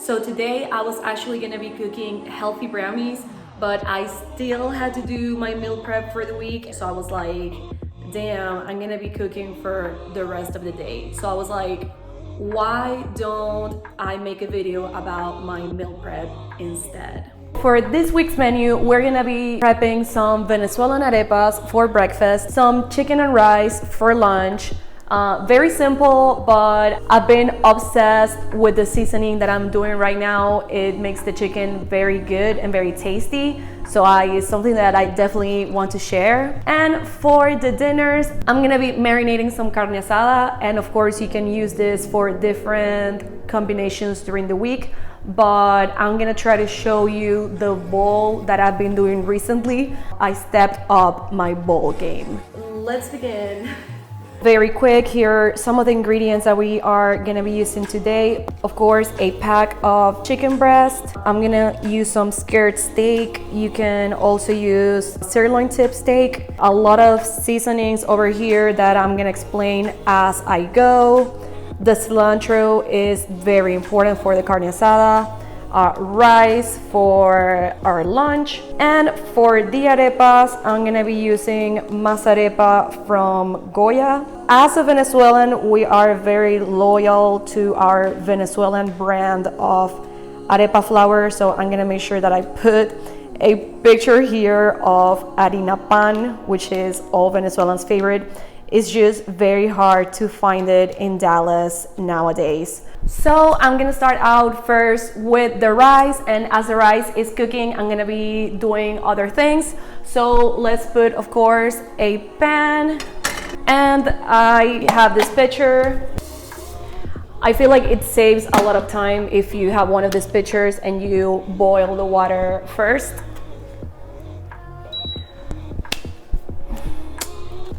So today I was actually gonna be cooking healthy brownies, but I still had to do my meal prep for the week. So I was like, damn, I'm gonna be cooking for the rest of the day. So I was like, why don't I make a video about my meal prep instead? For this week's menu, we're gonna be prepping some Venezuelan arepas for breakfast, some chicken and rice for lunch. Very simple, but I've been obsessed with the seasoning that I'm doing right now. It makes the chicken very good and very tasty. So it's something that I definitely want to share. And for the dinners, I'm gonna be marinating some carne asada. And of course, you can use this for different combinations during the week. But I'm gonna try to show you the bowl that I've been doing recently. I stepped up my bowl game. Let's begin. Very quick, here are some of the ingredients that we are gonna be using today. Of course, a pack of chicken breast. I'm gonna use some skirt steak. You can also use sirloin tip steak. A lot of seasonings over here that I'm gonna explain as I go. The cilantro is very important for the carne asada. Rice for our lunch. And for the arepas, I'm gonna be using masa arepa from Goya. As a Venezuelan, we are very loyal to our Venezuelan brand of arepa flour, so I'm gonna make sure that I put a picture here of Harina Pan, which is all Venezuelans' favorite. It's just very hard to find it in Dallas nowadays. So I'm gonna start out first with the rice, and as the rice is cooking, I'm gonna be doing other things. So let's put, of course, a pan, and I have this pitcher. I feel like it saves a lot of time if you have one of these pitchers and you boil the water first.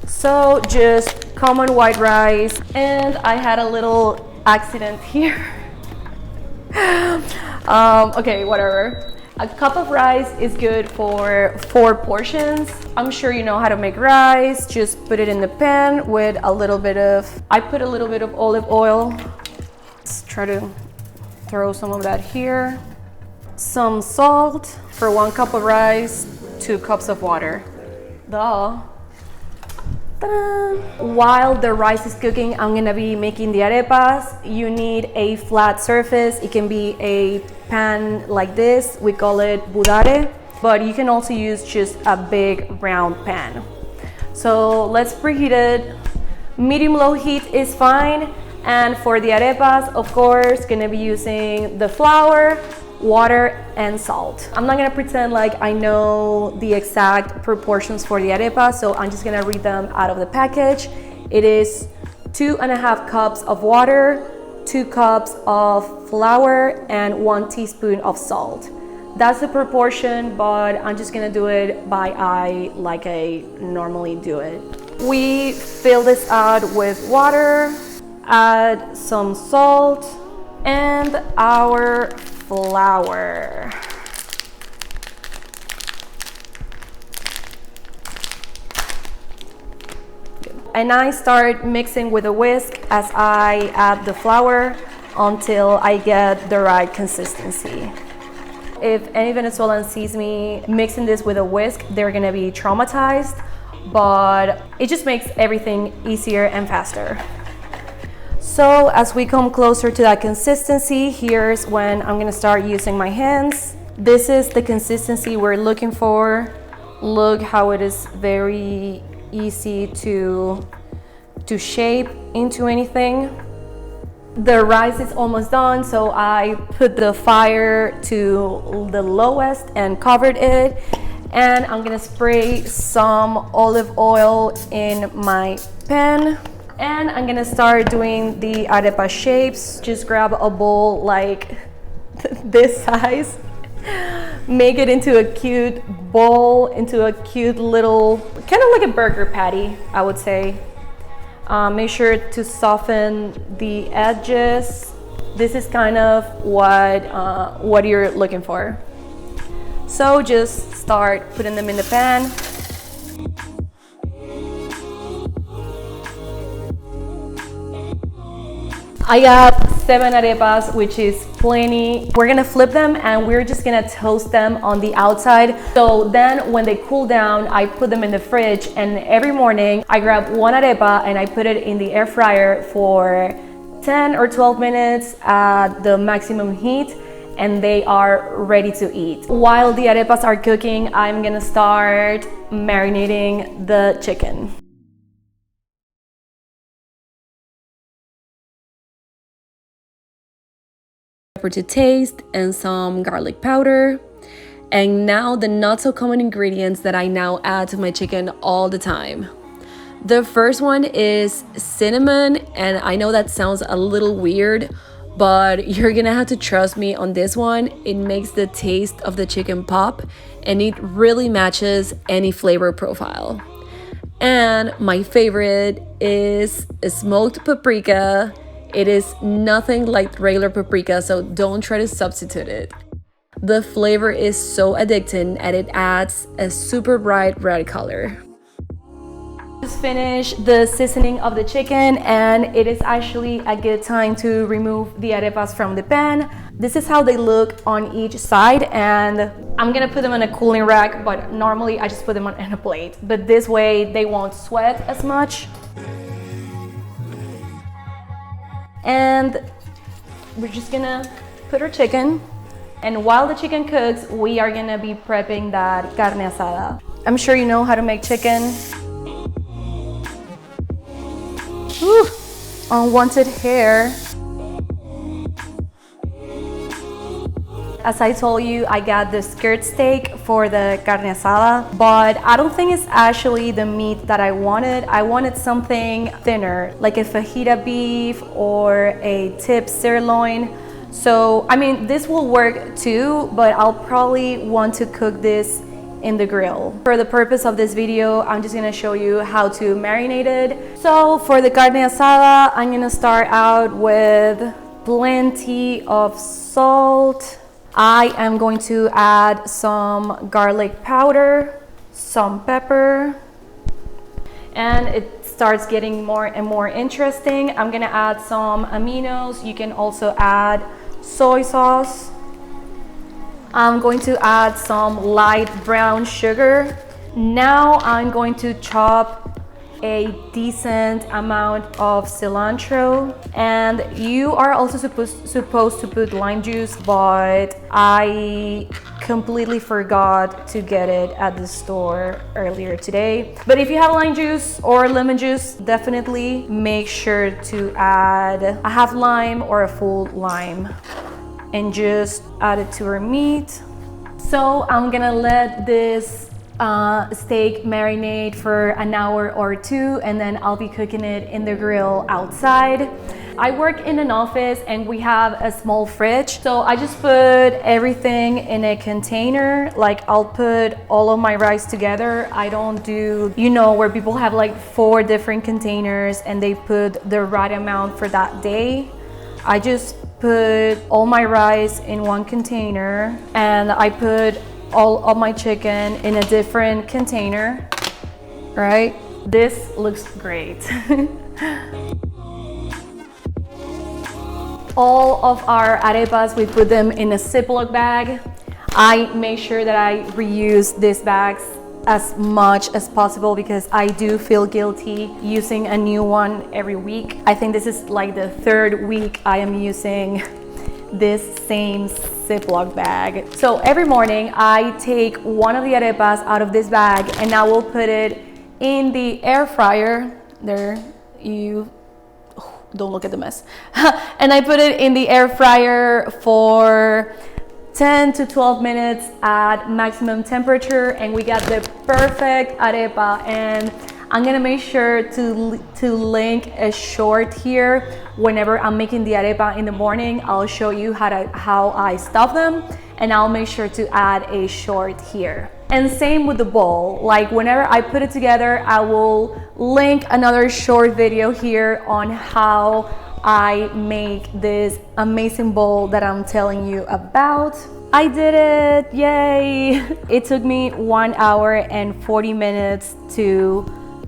So just common white rice, and I had a little accident here. Okay, whatever. A cup of rice is good for 4 portions. I'm sure you know how to make rice. Just put it in the pan with a little bit of, I put a little bit of olive oil. Let's try to throw some of that here. Some salt for 1 cup of rice, 2 cups of water. Duh. Ta-da. While the rice is cooking, I'm gonna be making the arepas. You need a flat surface. It can be a pan like this. We call it budare, but you can also use just a big round pan. So let's preheat it. Medium-low heat is fine. And for the arepas, of course, gonna be using the flour, water, and salt. I'm not gonna pretend like I know the exact proportions for the arepa, so I'm just gonna read them out of the package. It is 2.5 cups of water, 2 cups of flour, and 1 teaspoon of salt. That's the proportion, but I'm just gonna do it by eye like I normally do it. We fill this out with water, add some salt, and our flour. And I start mixing with a whisk as I add the flour until I get the right consistency. If any Venezuelan sees me mixing this with a whisk, they're gonna be traumatized, but it just makes everything easier and faster. So as we come closer to that consistency, here's when I'm gonna start using my hands. This is the consistency we're looking for. Look how it is very easy to shape into anything. The rice is almost done, so I put the fire to the lowest and covered it. And I'm gonna spray some olive oil in my pan. And I'm gonna start doing the arepa shapes. Just grab a bowl like this size, make it into a cute bowl, into a cute little, kind of like a burger patty, I would say. Make sure to soften the edges. This is kind of what you're looking for. So just start putting them in the pan. I got 7 arepas, which is plenty. We're gonna flip them and we're just gonna toast them on the outside. So then when they cool down, I put them in the fridge, and every morning I grab one arepa and I put it in the air fryer for 10 or 12 minutes at the maximum heat, and they are ready to eat. While the arepas are cooking, I'm gonna start marinating the chicken. Pepper to taste and some garlic powder. And now the not so common ingredients that I now add to my chicken all the time. The first one is cinnamon, and I know that sounds a little weird, but you're gonna have to trust me on this one. It makes the taste of the chicken pop, and it really matches any flavor profile. And my favorite is smoked paprika. It is nothing like regular paprika, so don't try to substitute it. The flavor is so addicting and it adds a super bright red color. Just finished the seasoning of the chicken, and it is actually a good time to remove the arepas from the pan. This is how they look on each side, and I'm gonna put them on a cooling rack, but normally I just put them on a plate. But this way they won't sweat as much. And we're just gonna put our chicken, and while the chicken cooks, we are gonna be prepping that carne asada. I'm sure you know how to make chicken. Whew, unwanted hair. As I told you, I got the skirt steak for the carne asada, but I don't think it's actually the meat that I wanted. I wanted something thinner, like a fajita beef or a tip sirloin. So, I mean, this will work too, but I'll probably want to cook this in the grill. For the purpose of this video, I'm just gonna show you how to marinate it. So for the carne asada, I'm gonna start out with plenty of salt. I am going to add some garlic powder, some pepper, and it starts getting more and more interesting. I'm gonna add some aminos. You can also add soy sauce. I'm going to add some light brown sugar. Now I'm going to chop a decent amount of cilantro, and you are also supposed to put lime juice, but I completely forgot to get it at the store earlier today. But if you have lime juice or lemon juice, definitely make sure to add a half lime or a full lime, and just add it to our meat. So I'm gonna let this steak marinate for an hour or two, and then I'll be cooking it in the grill outside. I work in an office and we have a small fridge, so I just put everything in a container. Like, I'll put all of my rice together. I don't do, you know, where people have like 4 different containers and they put the right amount for that day. I just put all my rice in one container, and I put all of my chicken in a different container, right? This looks great. All of our arepas, we put them in a Ziploc bag. I make sure that I reuse these bags as much as possible because I do feel guilty using a new one every week. I think this is like the 3rd week I am using this same Ziploc bag. So every morning I take one of the arepas out of this bag and I will put it in the air fryer. There, you don't look at the mess. And I put it in the air fryer for 10 to 12 minutes at maximum temperature, and we got the perfect arepa. And I'm gonna make sure to link a short here. Whenever I'm making the arepa in the morning, I'll show you how I stuff them, and I'll make sure to add a short here. And same with the bowl. Like, whenever I put it together, I will link another short video here on how I make this amazing bowl that I'm telling you about. I did it, yay! It took me 1 hour and 40 minutes to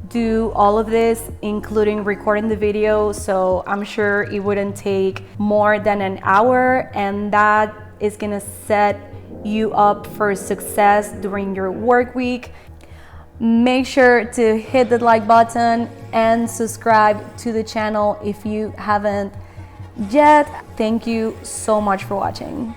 do all of this, including recording the video, so I'm sure it wouldn't take more than an hour, and that is gonna set you up for success during your work week. Make sure to hit the like button and subscribe to the channel if you haven't yet. Thank you so much for watching.